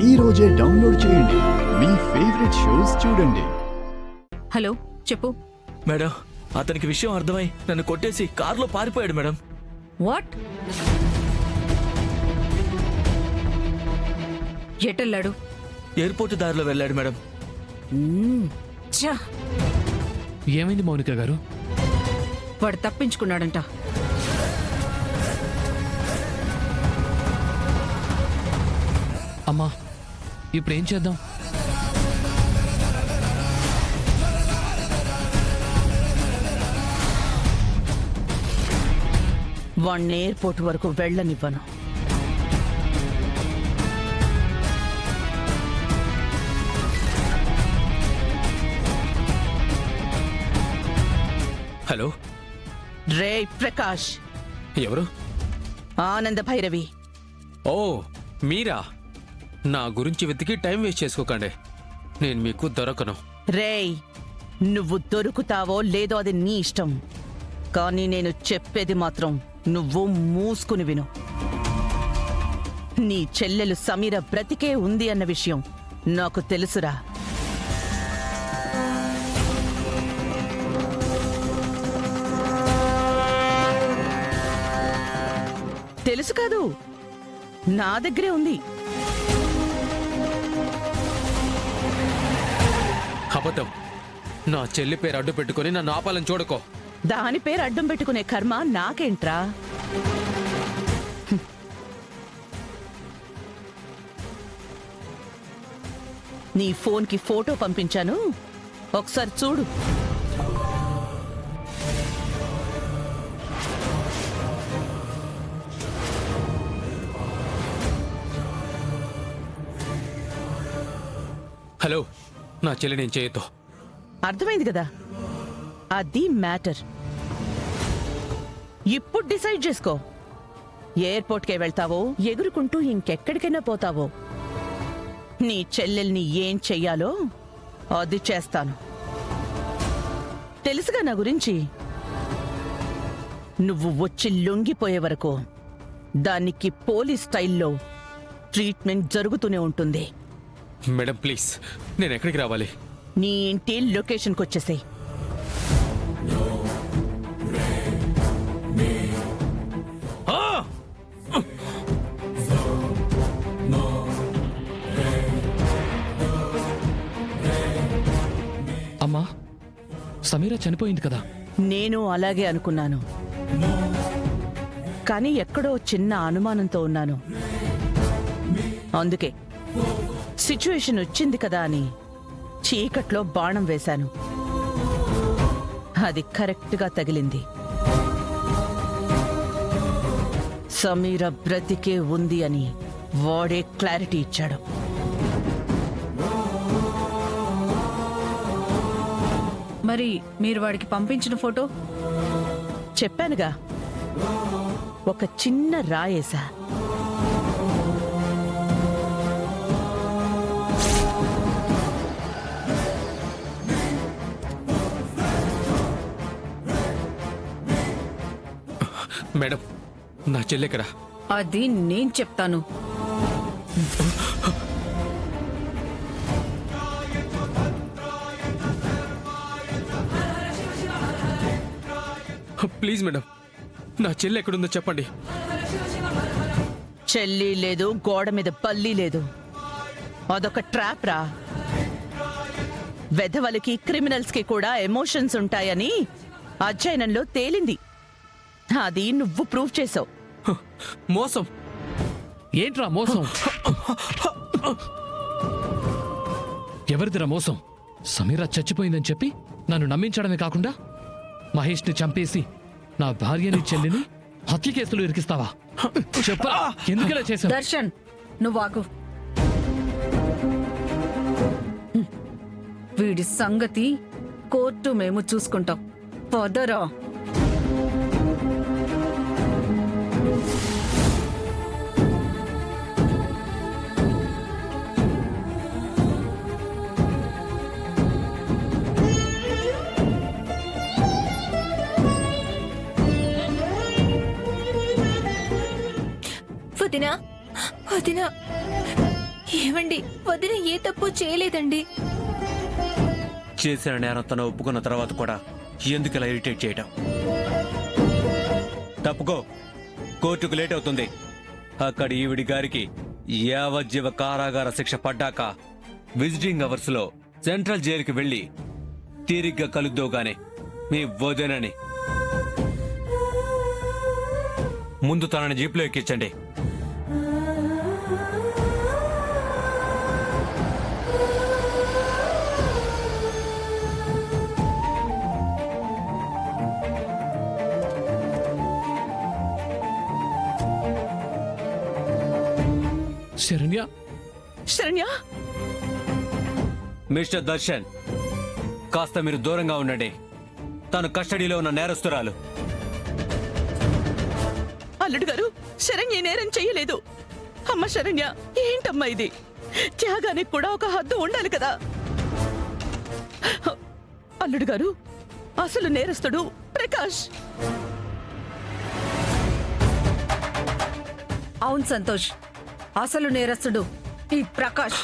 ఈ రోజే డౌన్లోడ్ చేయండి. మీ ఫేవరెట్ షోస్ చూడండి. హలో, చెప్పు. మేడం, అతనికి విషయం అర్థమై నన్ను కొట్టేసి కారులో పారిపోయాడు మేడం. వాట్? ఎటెళ్ళాడు? ఎయిర్పోర్ట్ దారిలో వెళ్ళాడు మేడం. ఛా! ఏమైంది మౌనిక గారు? వాడు తప్పించుకున్నాడంట. అమ్మా, ఇప్పుడేం చేద్దాం? వాణ్ణి ఎయిర్పోర్ట్ వరకు వెళ్ళనివ్వను. హలో, రే ప్రకాష్, ఎవరు? ఆనంద భైరవి. ఓ, మీరా? నా గురించి వెతికి టైం వేస్ట్ చేసుకోకండి. నేను మీకు దొరకను. రేయ్, నువ్వు దొరుకుతావో లేదో అది నీ ఇష్టం, కానీ నేను చెప్పేది మాత్రం నువ్వు మూసుకుని విను. నీ చెల్లెలు సమీర బ్రతికే ఉంది అన్న విషయం నాకు తెలుసురా. తెలుసు కాదు, నా దగ్గరే ఉంది. అబద్ధం. నా చెల్లి పేరు అడ్డు పెట్టుకుని నన్ను ఆపాలని చూడకో. దాని పేరు అడ్డం పెట్టుకునే కర్మ నాకేంట్రా? నీ ఫోన్కి ఫోటో పంపించాను, ఒకసారి చూడు. హలో, నా చెల్లి నేను చేయొద్దు. అర్థమైంది కదా, అది మ్యాటర్. ఇప్పుడు డిసైడ్ చేసుకో. ఎయిర్పోర్ట్కే వెళ్తావో, ఎగురుకుంటూ ఇంకెక్కడికైనా పోతావో. నీ చెల్లెల్ని ఏం చెయ్యాలో అది చేస్తాను. తెలుసుగా నా గురించి. నువ్వు వచ్చి లొంగిపోయే వరకు దానికి పోలీస్ స్టైల్లో ట్రీట్మెంట్ జరుగుతూనే ఉంటుంది. మేడం ప్లీజ్, నేను ఎక్కడికి రావాలి? నీ ఇంటి లొకేషన్కి వచ్చేసేయ్. అమ్మా, సమీర చనిపోయింది కదా? నేను అలాగే అనుకున్నాను, కానీ ఎక్కడో చిన్న అనుమానంతో ఉన్నాను. అందుకే సిచ్యువేషన్ వచ్చింది కదా అని చీకట్లో బాణం వేశాను. అది కరెక్ట్గా తగిలింది. సమీర బ్రతికే ఉంది అని వాడే క్లారిటీ ఇచ్చాడు. మరి మీరు వాడికి పంపించిన ఫోటో? చెప్పానుగా, ఒక చిన్న రాయేసా. మేడం, నా చెల్లెక్కడా? అది నేను చెప్తాను. ప్లీజ్ మేడం, నా చెల్లి ఎక్కడుందో చెప్పండి. చెల్లి లేదు, గోడ మీద పల్లి లేదు. అదొక ట్రాప్ రా. వెధవలకి, క్రిమినల్స్ కి కూడా ఎమోషన్స్ ఉంటాయని అధ్యయనంలో తేలింది. అది నువ్వు ప్రూవ్ చేసావు. మోసం. ఏంట్రా మోసం? ఎవరిదిరా మోసం? సమీర చచ్చిపోయిందని చెప్పి నన్ను నమ్మించడమే కాకుండా మహేష్ని చంపేసి నా భార్యని, చెల్లిని హత్య కేసులు ఇరికిస్తావా? చెప్పరా, ఎందుకలా చేశావు? దర్శన్, నువ్వు ఆగు. వీడి సంగతి కోర్టు మేము చూసుకుంటాం. పదరా. వదినా, వదినా, ఏమండి, వదిన ఏ తప్పు చేయలేదండి. చేసిన నేరం తను ఒప్పుకున్న తర్వాత కూడా ఎందుకు ఇలా ఇరిటేట్ చేయటం? తప్పుకో, కోర్టుకు లేట్ అవుతుంది. అక్కడ ఈవిడి గారికి యావజ్జీవ కారాగార శిక్ష పడ్డాక విజిటింగ్ అవర్స్ లో సెంట్రల్ జైలుకి వెళ్ళి తీరిగ్గా కలుద్దావుగానే మీ వదినని. ముందు తనని జీప్లో ఎక్కించండి. శరణ్య, శరణ్య, మిస్టర్ దర్శన్, కాస్త మీరు దూరంగా ఉండండి. తను కస్టడీలో ఉన్న నేరస్తురాలు. అల్లుడు గారు, శరణ్య నేరం చెయ్యలేదు. అమ్మ శరణ్య, ఏంటమ్మా ఇది? త్యాగానికి కూడా ఒక హద్దు ఉండాలి కదా. అల్లుడు గారు, అసలు నేరస్తుడు ప్రకాష్. అవును సంతోష్, అసలు నేరస్తుడు ఈ ప్రకాష్.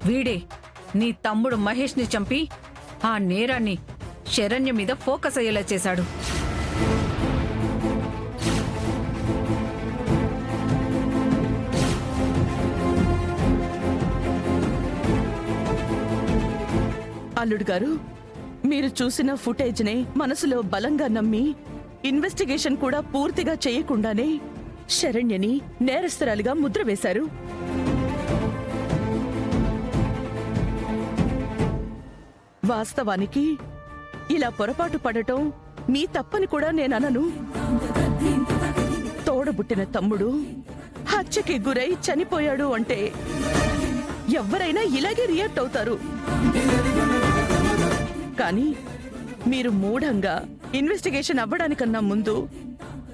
వీడే నీ తమ్ముడు మహేష్ ని చంపి ఆ నేరాన్ని శరణ్య మీద ఫోకస్ అయ్యేలా చేశాడు. అల్లుడు గారు, మీరు చూసిన ఫుటేజ్నే మనసులో బలంగా నమ్మి ఇన్వెస్టిగేషన్ కూడా పూర్తిగా చేయకుండానే శరణ్యని నేరస్తురాలిగా ముద్ర వేశారు. వాస్తవానికి ఇలా పొరపాటు పడటం మీ తప్పని కూడా నేననను. తోడబుట్టిన తమ్ముడు హత్యకి గురై చనిపోయాడు అంటే ఎవ్వరైనా ఇలాగే రియాక్ట్ అవుతారు. కానీ మీరు మూఢంగా ఇన్వెస్టిగేషన్ అవ్వడానికన్నా ముందు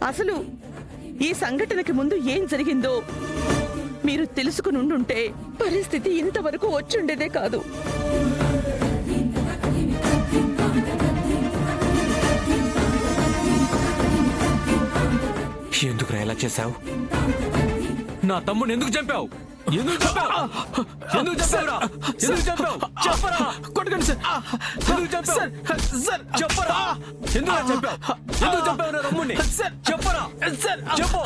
అసలు ఈ సంఘటనకి ముందు ఏం జరిగిందో మీరు తెలుసుకుని ఉండుంటే పరిస్థితి ఇంతవరకు వచ్చుండేదే కాదు. ఎందుకురా ఇలా చేశావు? నా తమ్ముని ఎందుకు చంపావు? ఎందుకు చంపావు? ఎందుకు చంపావురా? ఎందుకు చంపావు? చెప్పరా! కొట్టకండి సార్. ఎందుకు చంపావు? సార్ చెప్పరా! ఎందుకు చంపావు? ఎందుకు చంపావు నా తమ్ముడిని? చెప్పరా! చెప్పు!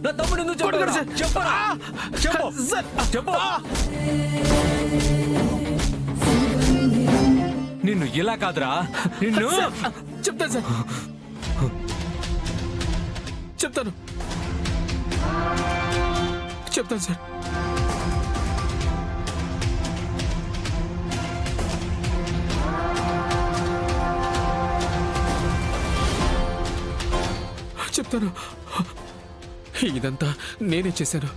నా తమ్ముడు ఎందుకు చంపావు? చెప్పరా! చెప్పు! చెప్పు! నిన్ను ఇలా కాదురా, నిన్ను చెప్తాను సార్, చెప్తాను సార్. చెప్తాను. ఇదంతా నేనే చేశాను.